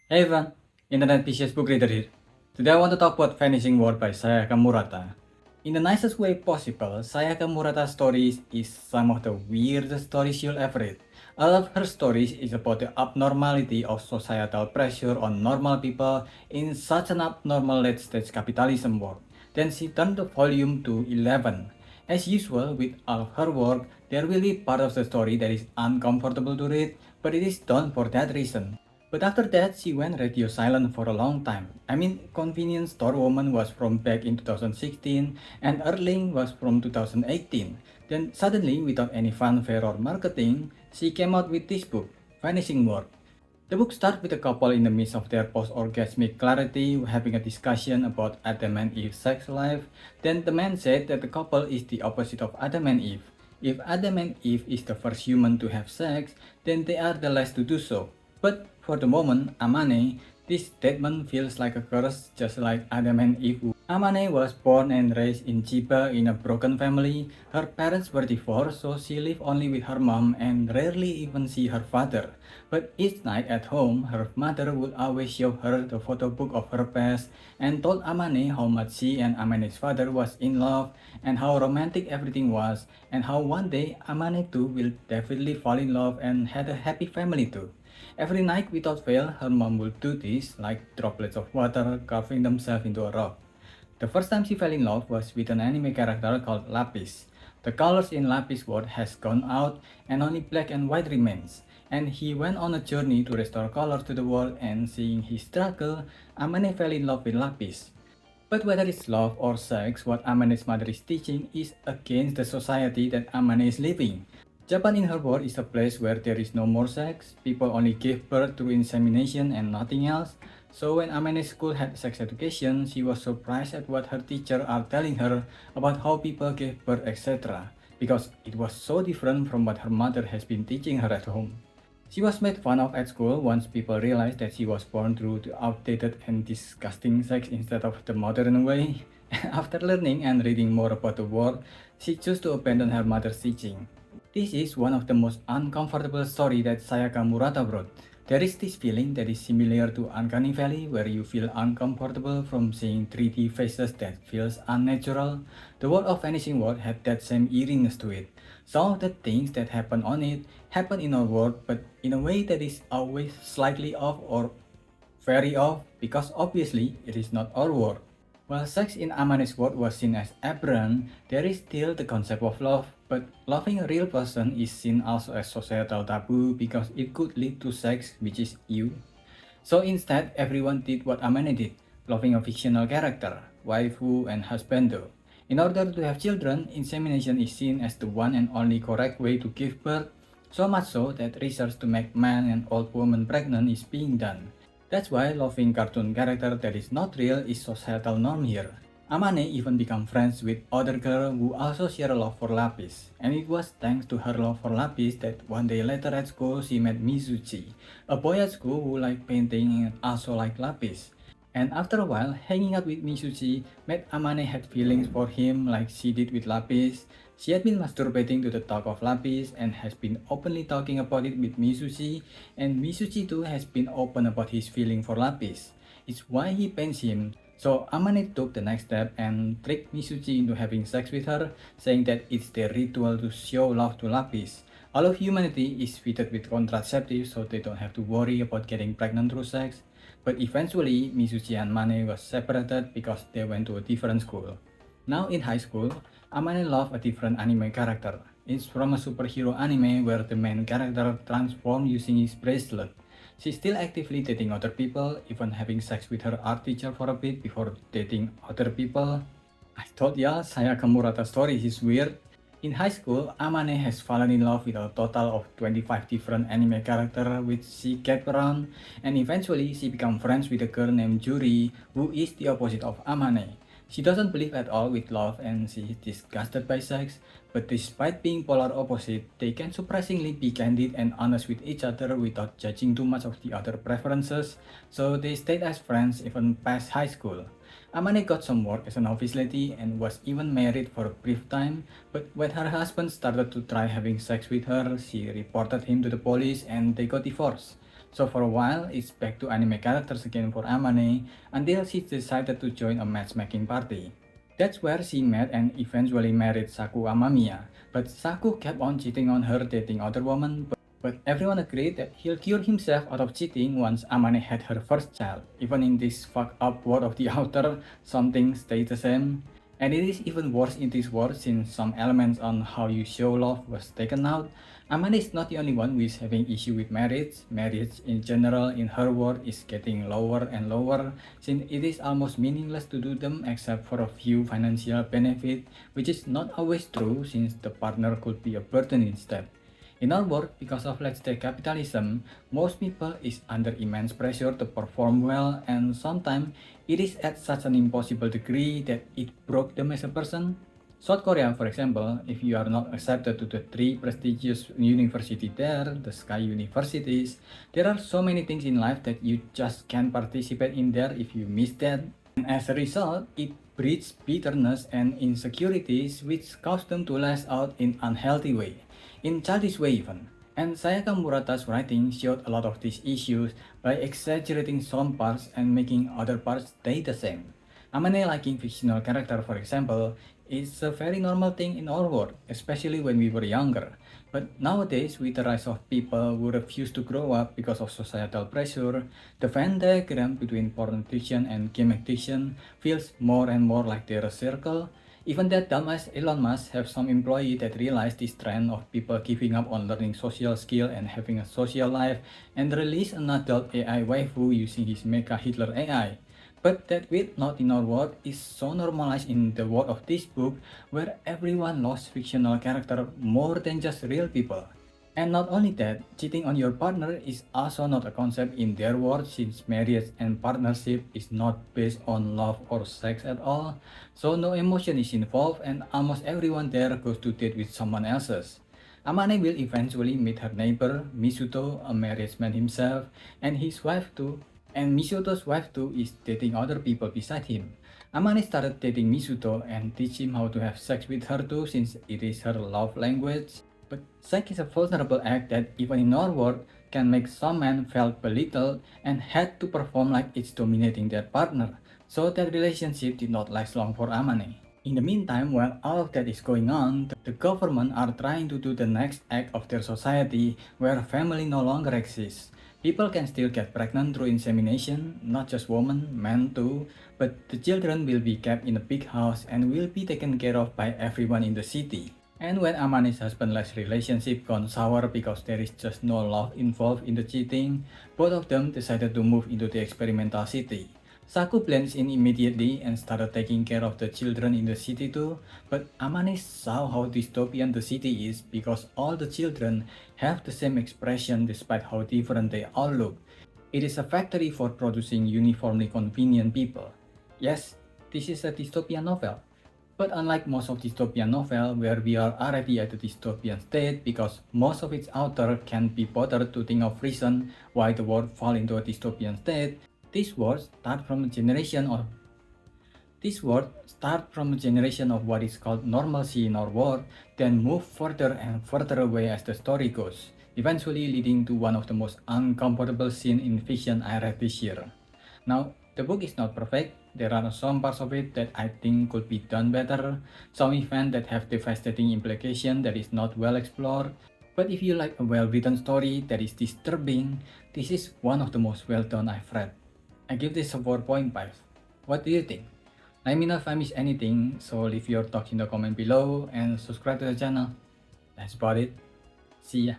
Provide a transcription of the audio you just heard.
Hey everyone, Internet PCS book reader here. Today I want to talk about Vanishing World by Sayaka Murata. In the nicest way possible, Sayaka Murata's stories is some of the weirdest stories you'll ever read. All of her stories is about the abnormality of societal pressure on normal people in such an abnormal late-stage capitalism world. Then she turned the volume to 11. As usual with all of her work, there will be part of the story that is uncomfortable to read, but it is done for that reason. But after that, she went radio silent for a long time. I mean, Convenience Store Woman was from back in 2016 and Erling was from 2018. Then suddenly, without any fanfare or marketing, she came out with this book, Vanishing World. The book starts with a couple in the midst of their post-orgasmic clarity having a discussion about Adam and Eve's sex life. Then the man said that the couple is the opposite of Adam and Eve. If Adam and Eve is the first human to have sex, then they are the last to do so. But for the moment, Amane, this statement feels like a curse just like Adam and Eve. Amane was born and raised in Chiba in a broken family. Her parents were divorced, so she lived only with her mom and rarely even see her father. But each night at home, her mother would always show her the photo book of her past and told Amane how much she and Amane's father was in love and how romantic everything was and how one day Amane too will definitely fall in love and had a happy family too. Every night without fail, her mom would do this, like droplets of water carving themselves into a rock. The first time she fell in love was with an anime character called Lapis. The colors in Lapis' world has gone out and only black and white remains. And he went on a journey to restore color to the world, and seeing his struggle, Amane fell in love with Lapis. But whether it's love or sex, what Amane's mother is teaching is against the society that Amane is living. Japan in her world is a place where there is no more sex, people only give birth through insemination and nothing else. So when Amane's school had sex education, she was surprised at what her teacher are telling her about how people give birth, etc. Because it was so different from what her mother has been teaching her at home. She was made fun of at school once people realized that she was born through the outdated and disgusting sex instead of the modern way. After learning and reading more about the world, she chose to abandon her mother's teaching. This is one of the most uncomfortable stories that Sayaka Murata wrote. There is this feeling that is similar to Uncanny Valley where you feel uncomfortable from seeing 3D faces that feels unnatural. The world of Vanishing World had that same eeriness to it. Some of the things that happen on it happen in our world but in a way that is always slightly off or very off because obviously it is not our world. While sex in Amane's world was seen as aberrant, there is still the concept of love, but loving a real person is seen also as societal taboo because it could lead to sex, which is you. So instead, everyone did what Amane did, loving a fictional character, waifu and husbando. In order to have children, insemination is seen as the one and only correct way to give birth, so much so that research to make men and old women pregnant is being done. That's why loving cartoon character that is not real is societal norm here. Amane even become friends with other girl who also share a love for Lapis, and it was thanks to her love for Lapis that one day later at school she met Mizuchi, a boy at school who liked painting and also liked Lapis. And after a while, hanging out with Mizuchi made Amane had feelings for him like she did with Lapis. She had been masturbating to the talk of Lapis and has been openly talking about it with Mizuchi, and Mizuchi too has been open about his feeling for Lapis. It's why he paints him. So Amane took the next step and tricked Mizuchi into having sex with her, saying that it's their ritual to show love to Lapis. All of humanity is fitted with contraceptives so they don't have to worry about getting pregnant through sex. But eventually, Mizuchi and Mane was separated because they went to a different school. Now in high school, Amane loved a different anime character. It's from a superhero anime where the main character transforms using his bracelet. She's still actively dating other people, even having sex with her art teacher for a bit before dating other people. I told ya, Sayaka Murata's story is weird. In high school, Amane has fallen in love with a total of 25 different anime characters which she kept around, and eventually she became friends with a girl named Juri who is the opposite of Amane. She doesn't believe at all with love and she is disgusted by sex, but despite being polar opposite, they can surprisingly be candid and honest with each other without judging too much of the other preferences, so they stayed as friends even past high school. Amane got some work as an office lady and was even married for a brief time, but when her husband started to try having sex with her, she reported him to the police and they got divorced. So for a while, it's back to anime characters again for Amane until she decided to join a matchmaking party. That's where she met and eventually married Saku Amamiya, but Saku kept on cheating on her dating other women, but everyone agreed that he'll cure himself out of cheating once Amane had her first child. Even in this fucked up world of the author, some things stay the same. And it is even worse in this world since some elements on how you show love was taken out. Amane is not the only one who is having issue with marriage. Marriage in general in her world is getting lower and lower since it is almost meaningless to do them except for a few financial benefit, which is not always true since the partner could be a burden instead. In our world, because of let's say capitalism, most people is under immense pressure to perform well and sometimes it is at such an impossible degree that it broke them as a person. South Korea, for example, if you are not accepted to the three prestigious university there, the Sky Universities, there are so many things in life that you just can't participate in there if you miss that. And as a result, it breeds bitterness and insecurities which cause them to lash out in unhealthy way, in childish way even. And Sayaka Murata's writing showed a lot of these issues by exaggerating some parts and making other parts stay the same. Amane liking fictional character, for example, is a very normal thing in our world, especially when we were younger. But nowadays, with the rise of people who refuse to grow up because of societal pressure, the Venn diagram between porn addiction and game addiction feels more and more like they're a circle. Even that dumbass Elon Musk have some employee that realized this trend of people giving up on learning social skill and having a social life and release an adult AI waifu using his Mecha Hitler AI. But that with not in our world is so normalized in the world of this book where everyone loves fictional character more than just real people. And not only that, cheating on your partner is also not a concept in their world since marriage and partnership is not based on love or sex at all. So no emotion is involved and almost everyone there goes to date with someone else's. Amane will eventually meet her neighbor, Misuto, a married man himself, and his wife too. And Misuto's wife too is dating other people beside him. Amane started dating Misuto and teach him how to have sex with her too since it is her love language. But sex is a vulnerable act that even in our world can make some men felt belittled and had to perform like it's dominating their partner. So that relationship did not last long for Amane. In the meantime, while all of that is going on, the government are trying to do the next act of their society where family no longer exists. People can still get pregnant through insemination, not just women, men too, but the children will be kept in a big house and will be taken care of by everyone in the city. And when Amane's husband-less relationship gone sour because there is just no love involved in the cheating, both of them decided to move into the experimental city. Saku blends in immediately and started taking care of the children in the city too, but Amane saw how dystopian the city is because all the children have the same expression despite how different they all look. It is a factory for producing uniformly convenient people. Yes, this is a dystopian novel. But unlike most of dystopian novel where we are already at the dystopian state because most of its author can't be bothered to think of reason why the world fall into a dystopian state, this world start from a generation of what is called normalcy in our world, then move further and further away as the story goes, eventually leading to one of the most uncomfortable scenes in fiction I read this year. Now, the book is not perfect. There are some parts of it that I think could be done better, some events that have devastating implications that is not well explored. But if you like a well-written story that is disturbing, this is one of the most well done I've read. I give this a 4.5. What do you think? Let me know if I missed anything, so leave your thoughts in the comment below and subscribe to the channel. That's about it. See ya.